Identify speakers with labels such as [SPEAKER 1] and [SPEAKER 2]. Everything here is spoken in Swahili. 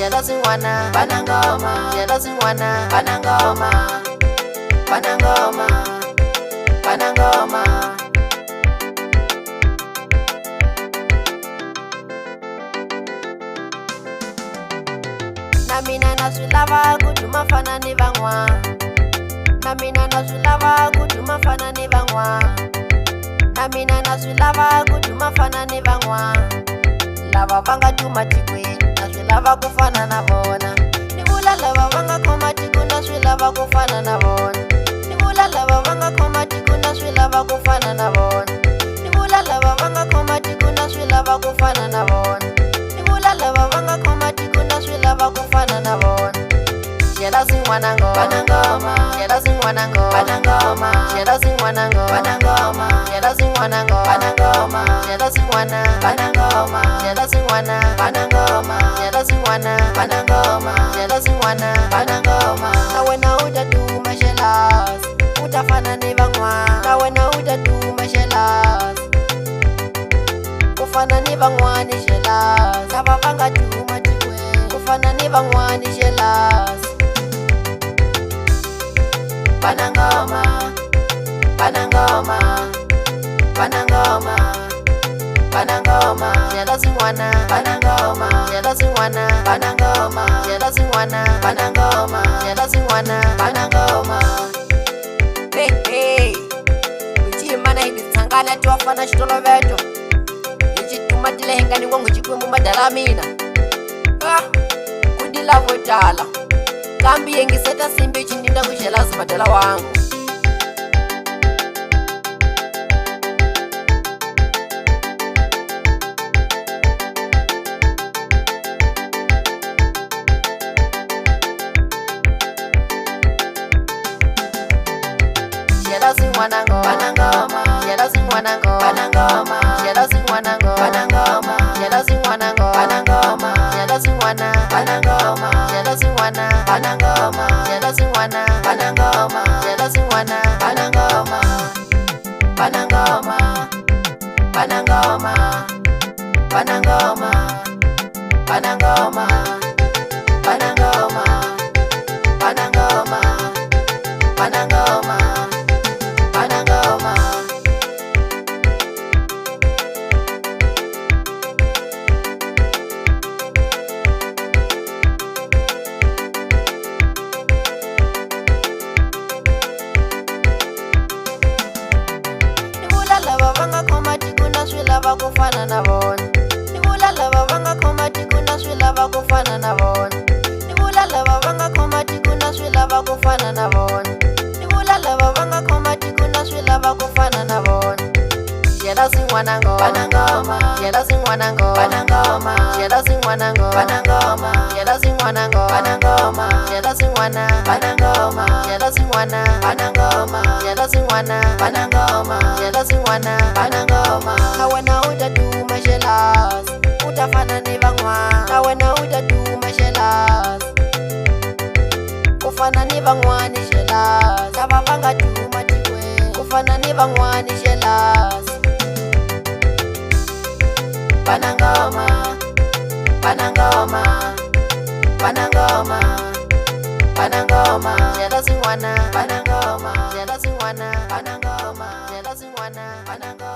[SPEAKER 1] jealousy wana banangoma, jealousy wana banangoma, banangoma, banangoma. Na mina nasulava kutuma fana ni vangwa, na mina nasulava kutuma fana ni vangwa, na mina nasulava kutuma fana ni vangwa. Lava vanga tuma tikwe nasulava kufana na vona, nivula lava vanga koma tiku nasulava kufana na vona, nivula lava vanga koma tiku nasulava kufana na vona, nivula lava vanga koma tiku nasulava kufana na vona, nivula lava vanga koma tiku nasulava kufana na vona. Jealousy wanango banangoma, jealousy wanango banangoma, jealousy wanango banangoma, jealousy wanango banangoma, jealousy wana banangoma, jealousy wana banangoma, jealousy wana banangoma, jealousy wana banangoma. Na wena utatuma jealous, utafana ni vangwa. Na wena utatuma jealous, kufana ni vangwa ni jealous. Lava vanga tuma tikwe, kufana ni vangwa ni jealous. Banangoma, banangoma, banangoma, banangoma, jealousy wana banangoma, jealousy wana banangoma, jealousy wana banangoma, jealousy wana banangoma. Hey hey, uchi mana hivi tsangana tuwafana shitolo veto, ichi tumatile hengani wangu chikwembu madalamina. Kudila votala kambi yengi seta simbi chindinda kushelazi madala wangu. Jealousy wanango banangoma, jealousy wanango banangoma, jealousy wanango banangoma, jealousy wanango banangoma, jealousy wana banangoma, jealousy wana banangoma, jealousy wana banangoma, jealousy wana banangoma, banangoma, banangoma, banangoma, banangoma, banangoma, banangoma, banangoma, banangoma. Nivula lava vanga koma tiku nasulava kufana na vona, nivula lava vanga koma tiku nasulava kufana na vona, nivula lava vanga koma tiku nasulava kufana na vona, nivula lava vanga koma tiku nasulava kufana na vona. Jealousy wanango banangoma, jealousy wanango banangoma, jealousy wanango banangoma, jealousy wanango banangoma, jealousy wana banangoma, jealousy wana banangoma, jealousy wana banangoma, jealousy wana banangoma. Na wena utatuma jealous, utafana ni vangwa. Na wena utatuma jealous, kufana ni vangwa ni jealous. Lava vanga tuma tikwe, kufana ni vangwa ni jealous. Banangoma, banangoma, banangoma, banangoma, jealousy wana banangoma, jealousy wana banangoma, jealousy wana banangoma.